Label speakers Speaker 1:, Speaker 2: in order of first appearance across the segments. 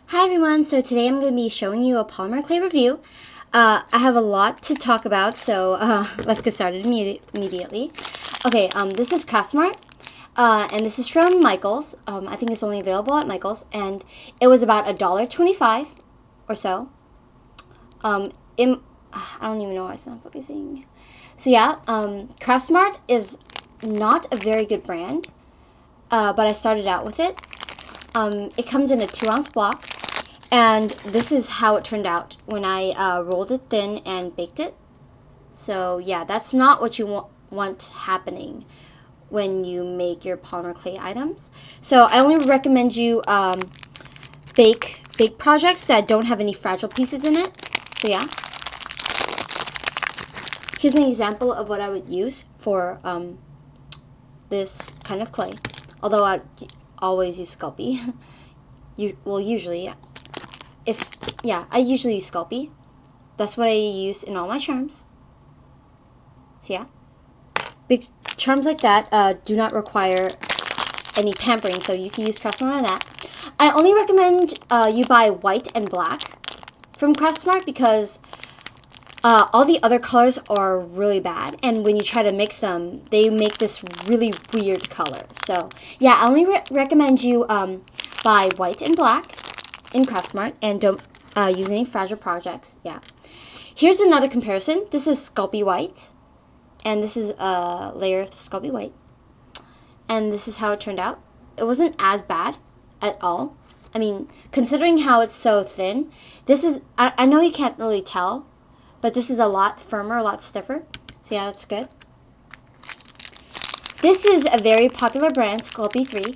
Speaker 1: Hi everyone, so today I'm going to be showing you a polymer clay review. I have a lot to talk about, so let's get started immediately. Okay, this is Craftsmart, and this is from Michaels. I think it's only available at Michaels, and it was about $1.25 or so. I don't even know why it's not focusing. So yeah, Craftsmart is not a very good brand, but I started out with it. It comes in a 2-ounce block. And this is how it turned out when I rolled it thin and baked it. So yeah, that's not what you want happening when you make your polymer clay items. So I only recommend you bake projects that don't have any fragile pieces in it. So yeah, here's an example of what I would use for this kind of clay. Although I always use Sculpey. Usually. I usually use Sculpey. That's what I use in all my charms. So yeah, big charms like that do not require any pampering, so you can use Craftsmart on that. I only recommend you buy white and black from Craftsmart because all the other colors are really bad, and when you try to mix them, they make this really weird color. So yeah, I only recommend you buy white and black in Craftsmart, and don't use any fragile projects. Yeah. Here's another comparison. This is Sculpey White, and this is a layer of Sculpey White. And this is how it turned out. It wasn't as bad at all. I mean, considering how it's so thin, this is, I know you can't really tell, but this is a lot firmer, a lot stiffer. So yeah, that's good. This is a very popular brand, Sculpey 3.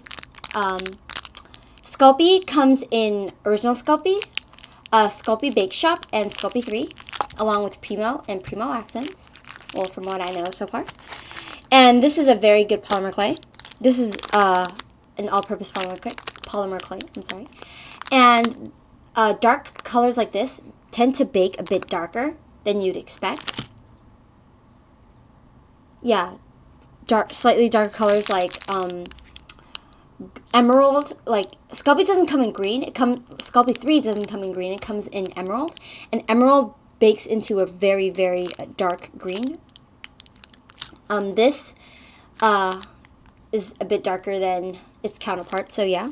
Speaker 1: Sculpey comes in original Sculpey, Sculpey Bake Shop, and Sculpey 3, along with Primo and Primo Accents. Well, from what I know so far. And this is a very good polymer clay. This is an all-purpose polymer clay. I'm sorry. And dark colors like this tend to bake a bit darker than you'd expect. Yeah, slightly darker colors like emerald. Like Sculpey doesn't come in green. Sculpey 3 doesn't come in green. It comes in emerald, and emerald bakes into a very, very dark green. This is a bit darker than its counterpart. So yeah,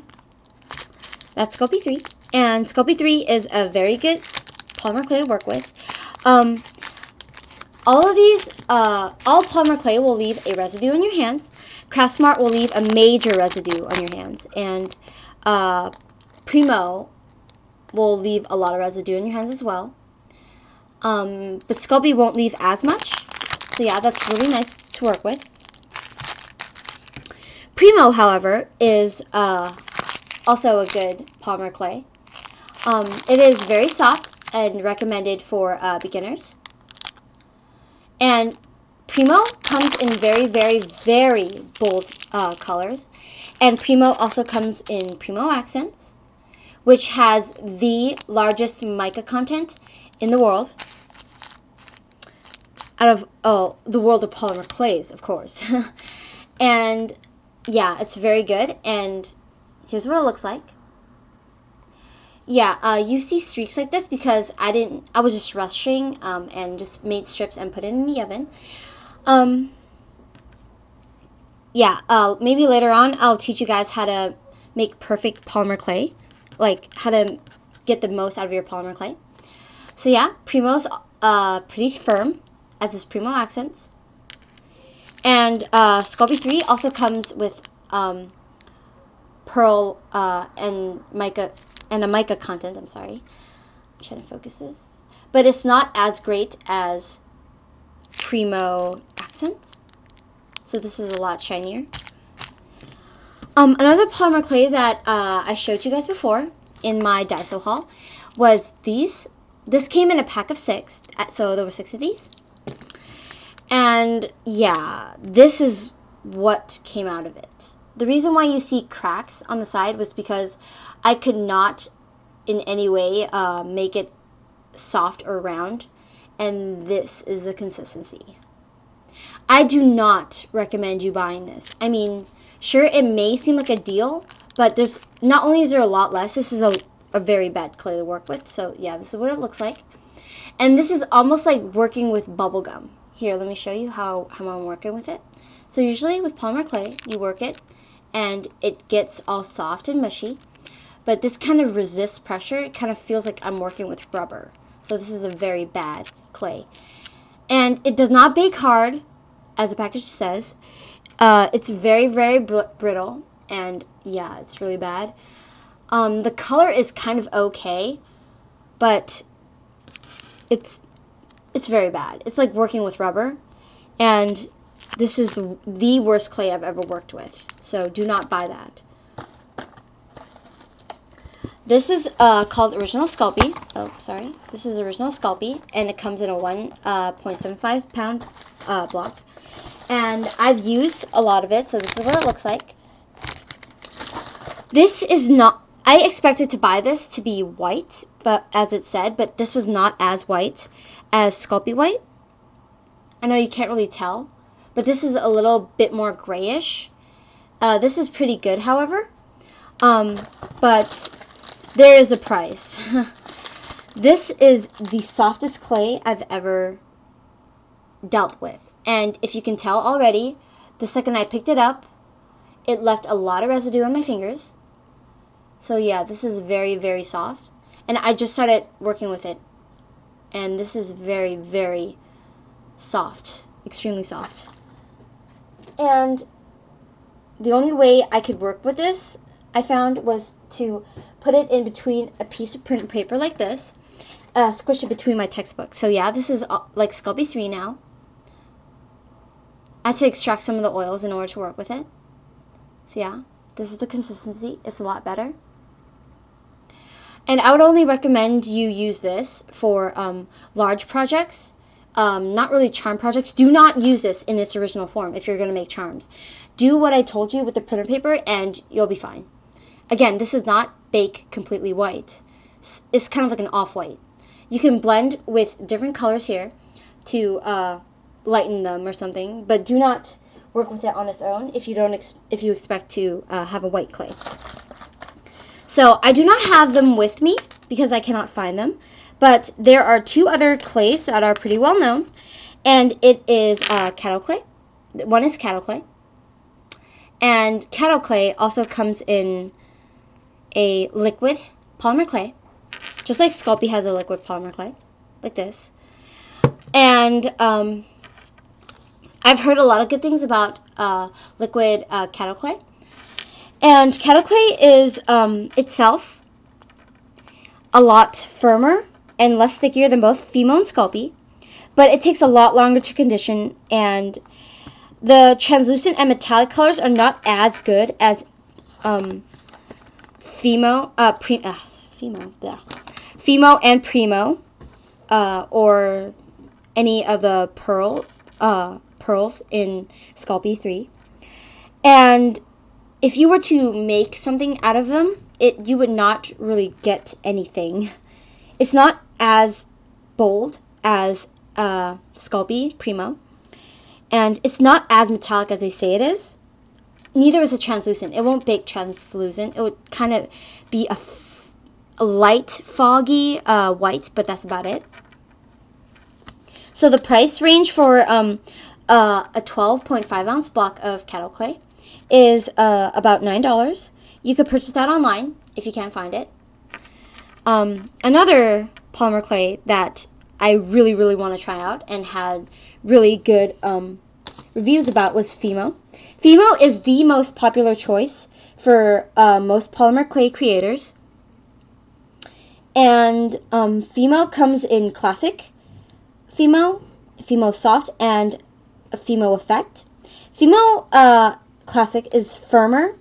Speaker 1: that's Sculpey 3, and Sculpey 3 is a very good polymer clay to work with. All of these, all polymer clay will leave a residue on your hands. Craftsmart will leave a major residue on your hands, and Primo will leave a lot of residue in your hands as well. But Sculpey won't leave as much, so yeah, that's really nice to work with. Primo, however, is also a good polymer clay. It is very soft and recommended for beginners. And Primo comes in very, very, very bold colors. And Primo also comes in Primo Accents, which has the largest mica content in the world. Out of, the world of polymer clays, of course. And yeah, it's very good. And here's what it looks like. Yeah, you see streaks like this because I was just rushing and just made strips and put it in the oven. Maybe later on I'll teach you guys how to make perfect polymer clay, like how to get the most out of your polymer clay. So yeah, Primo's pretty firm, as is Primo Accents. And Sculpey 3 also comes with pearl and mica, and a mica content. I'm sorry. I'm trying to focus this. But it's not as great as Primo Accents. So this is a lot shinier. Another polymer clay that I showed you guys before in my Daiso haul was these. This came in a pack of 6, so there were 6 of these. And yeah, this is what came out of it. The reason why you see cracks on the side was because I could not in any way make it soft or round, and this is the consistency. I do not recommend you buying this. I mean, sure, it may seem like a deal, but there's not only is there a lot less, this is a very bad clay to work with. So yeah, this is what it looks like. And this is almost like working with bubble gum. Here, let me show you how I'm working with it. So usually with polymer clay, you work it and it gets all soft and mushy. But this kind of resists pressure. It kind of feels like I'm working with rubber. So this is a very bad clay. And it does not bake hard, as the package says. It's very, very brittle. And yeah, it's really bad. The color is kind of okay, but it's very bad. It's like working with rubber. And this is the worst clay I've ever worked with. So do not buy that. This is called Original Sculpey. Oh, sorry. This is Original Sculpey, and it comes in a 1.75 pound block. And I've used a lot of it, so this is what it looks like. This is not... I expected to buy this to be white, but as it said, but this was not as white as Sculpey white. I know you can't really tell, but this is a little bit more grayish. This is pretty good, however. But there is a price. This is the softest clay I've ever dealt with. And if you can tell already, the second I picked it up, it left a lot of residue on my fingers. So yeah, this is very, very soft. And I just started working with it. And this is very, very soft. Extremely soft. And the only way I could work with this, I found, was to put it in between a piece of print paper like this. Squish it between my textbooks. So yeah, this is like Sculpey 3 now. I had to extract some of the oils in order to work with it. So yeah, this is the consistency. It's a lot better. And I would only recommend you use this for large projects. Not really charm projects. Do not use this in its original form if you're going to make charms. Do what I told you with the printer paper and you'll be fine. Again, this is not bake completely white. It's kind of like an off-white. You can blend with different colors here to lighten them or something, but do not work with it on its own if you expect to have a white clay. So I do not have them with me because I cannot find them, but there are two other clays that are pretty well known, and it is cattle clay. One is cattle clay, and cattle clay also comes in a liquid polymer clay, just like Sculpey has a liquid polymer clay, like this. And I've heard a lot of good things about liquid cattle clay. And cattle clay is itself a lot firmer and less stickier than both Fimo and Sculpey, but it takes a lot longer to condition, and the translucent and metallic colors are not as good as Fimo and Primo, or any of the pearls in Sculpey 3. And if you were to make something out of them, you would not really get anything. It's not as bold as Sculpey Primo, and it's not as metallic as they say it is. Neither is it translucent. It won't bake translucent. It would kind of be a light, foggy white, but that's about it. So the price range for a 12.5 ounce block of cattle clay is about $9. You could purchase that online if you can't find it. Another polymer clay that I really, really want to try out and had really good reviews about was Fimo. Fimo is the most popular choice for most polymer clay creators. And Fimo comes in Classic Fimo, Fimo Soft, and a Fimo Effect. Fimo Classic is firmer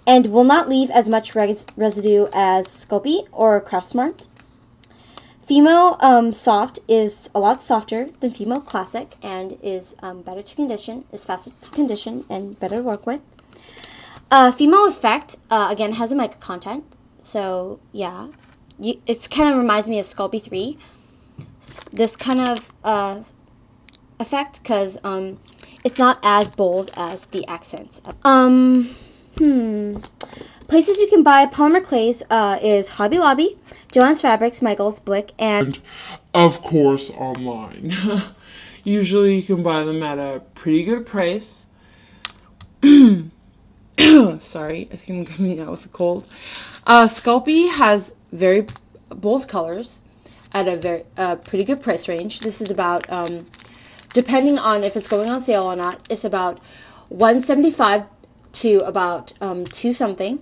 Speaker 1: and will not leave as much residue as Sculpey or Craftsmart. Fimo Soft is a lot softer than Fimo Classic and is better to condition, is faster to condition, and better to work with. Fimo Effect, again, has a mica content, so yeah, it kind of reminds me of Sculpey 3, this kind of effect, because it's not as bold as the accents. Places you can buy polymer clays is Hobby Lobby, Joann's Fabrics, Michaels, Blick, and
Speaker 2: of course online. Usually you can buy them at a pretty good price. Sorry, I think I'm coming out with a cold. Sculpey has very bold colors at a pretty good price range. This is about, depending on if it's going on sale or not, it's about $1.75 to about $2 something.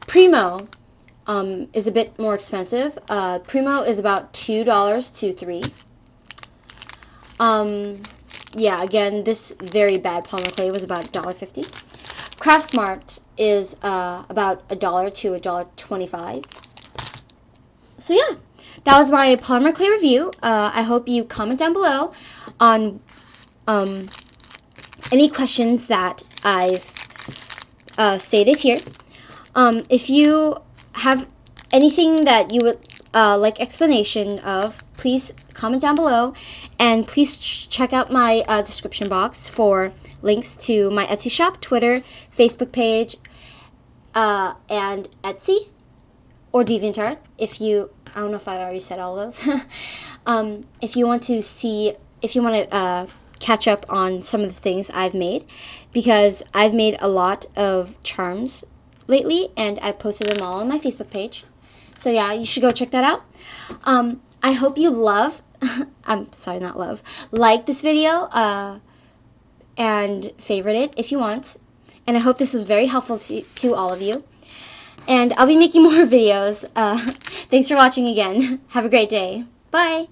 Speaker 2: Primo is a bit more expensive. Primo is about $2 to $3. Yeah, again, this very bad polymer clay was about $1.50. Craft Smart is about $1 to $1.25. So yeah, that was my polymer clay review. I hope you comment down below on any questions that I've stated here. If you have anything that you would like explanation of, please comment down below, and please check out my description box for links to my Etsy shop, Twitter, Facebook page, and Etsy or DeviantArt. I don't know if I already said all those. If you want to catch up on some of the things I've made, because I've made a lot of charms lately, and I posted them all on my Facebook page. So yeah, you should go check that out. I hope you like this video, and favorite it if you want. And I hope this was very helpful to all of you. And I'll be making more videos. Thanks for watching again. Have a great day. Bye!